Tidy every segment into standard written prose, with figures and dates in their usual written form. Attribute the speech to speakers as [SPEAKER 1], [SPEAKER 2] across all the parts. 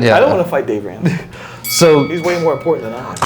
[SPEAKER 1] Yeah.
[SPEAKER 2] I don't want to fight Dave Ramsey.
[SPEAKER 1] So
[SPEAKER 2] He's way more important than I am.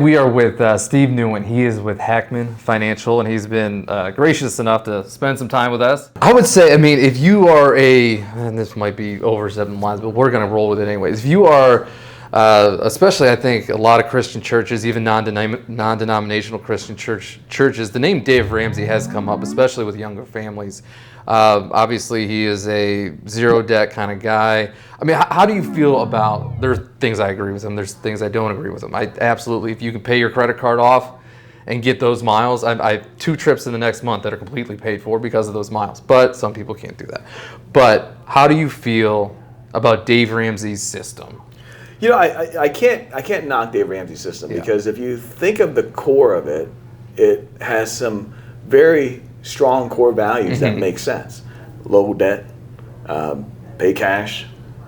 [SPEAKER 1] we are with Steve Newen. He is with Hackman Financial, and he's been gracious enough to spend some time with us. I would say, I mean, if you are and this might be over 7 lines, but we're going to roll with it anyways. If you are, especially I think a lot of Christian churches, even non-denominational Christian churches, the name Dave Ramsey has come up, especially with younger families. Obviously, he is a zero debt kind of guy. I mean, how do you feel about, there's things I agree with him, there's things I don't agree with him. I absolutely, if you can pay your credit card off and get those miles, I have 2 trips in the next month that are completely paid for because of those miles, but some people can't do that. But how do you feel about Dave Ramsey's system?
[SPEAKER 2] You know, I can't knock Dave Ramsey's system because if you think of the core of it, it has some very strong core values that make sense. Low debt, pay cash,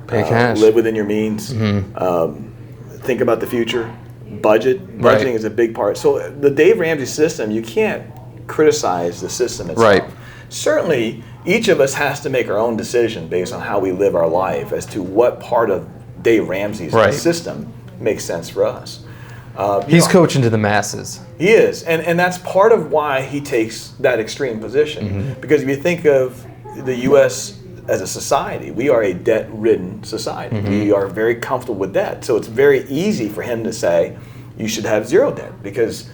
[SPEAKER 2] live within your means, think about the future, budgeting is a big part. So the Dave Ramsey system, you can't criticize the system itself.
[SPEAKER 1] Right.
[SPEAKER 2] Certainly, each of us has to make our own decision based on how we live our life as to what part of Dave Ramsey's system makes sense for us.
[SPEAKER 1] He's coaching to the masses.
[SPEAKER 2] He is, and that's part of why he takes that extreme position. Because if you think of the U.S. as a society, we are a debt-ridden society. We are very comfortable with debt. So it's very easy for him to say, you should have zero debt, because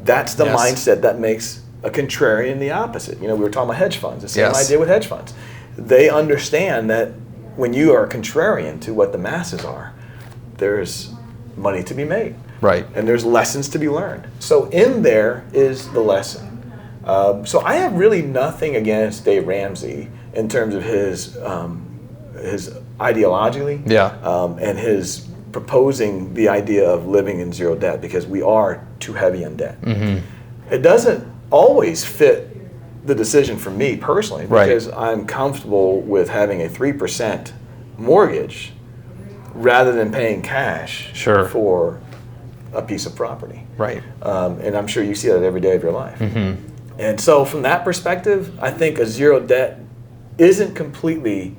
[SPEAKER 2] that's the mindset that makes a contrarian the opposite. You know, we were talking about hedge funds, the same idea with hedge funds. They understand that when you are contrarian to what the masses are, there's money to be made.
[SPEAKER 1] Right.
[SPEAKER 2] And there's lessons to be learned. So in there is the lesson. So I have really nothing against Dave Ramsey in terms of his ideologically and his proposing the idea of living in zero debt, because we are too heavy in debt. It doesn't always fit the decision for me personally, because I'm comfortable with having a 3% mortgage rather than paying cash for a piece of property.
[SPEAKER 1] Right.
[SPEAKER 2] And I'm sure you see that every day of your life. And so from that perspective, I think a zero debt isn't completely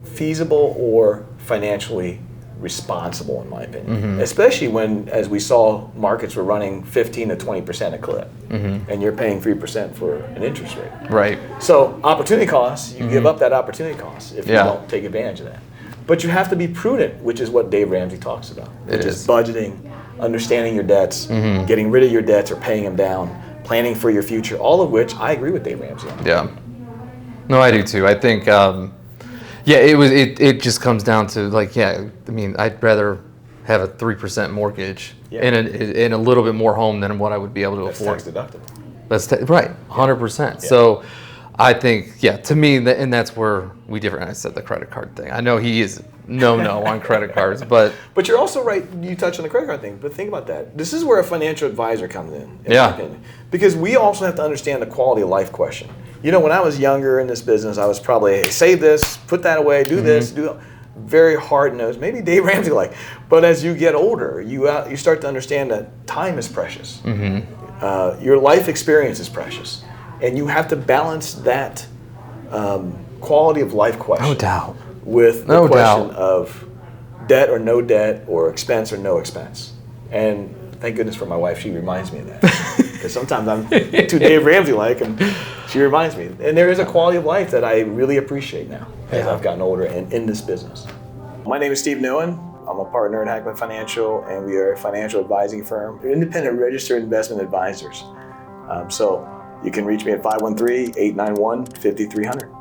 [SPEAKER 2] feasible or financially responsible, in my opinion. Especially when, as we saw, markets were running 15 to 20% a clip, and you're paying 3% for an interest rate.
[SPEAKER 1] Right.
[SPEAKER 2] So opportunity costs, you give up that opportunity cost if you don't take advantage of that. But you have to be prudent, which is what Dave Ramsey talks about, which is budgeting, understanding your debts, getting rid of your debts or paying them down, planning for your future, all of which I agree with Dave Ramsey on.
[SPEAKER 1] Yeah. No, I do too. I think, it just comes down to I mean, I'd rather have a 3% mortgage and a little bit more home than what I would be able to afford.
[SPEAKER 2] That's tax deductible.
[SPEAKER 1] That's right, 100%. Yeah. So I think, to me, and that's where we differ. And I said the credit card thing. I know he is no on credit cards, but
[SPEAKER 2] you're also right. You touched on the credit card thing, but think about that. This is where a financial advisor comes in my opinion, because we also have to understand the quality of life question. You know, when I was younger in this business, I was probably, hey, save this, put that away, do this, do that. Very hard-nosed, maybe Dave Ramsey-like. But as you get older, you start to understand that time is precious. Your life experience is precious. And you have to balance that quality of life question with the question of debt or no debt, or expense or no expense. And thank goodness for my wife, she reminds me of that. Because sometimes I'm too Dave Ramsey-like, and she reminds me. And there is a quality of life that I really appreciate now as I've gotten older and in this business. My name is Steve Newen. I'm a partner at Hackman Financial, and we are a financial advising firm. We're independent registered investment advisors. So you can reach me at 513-891-5300.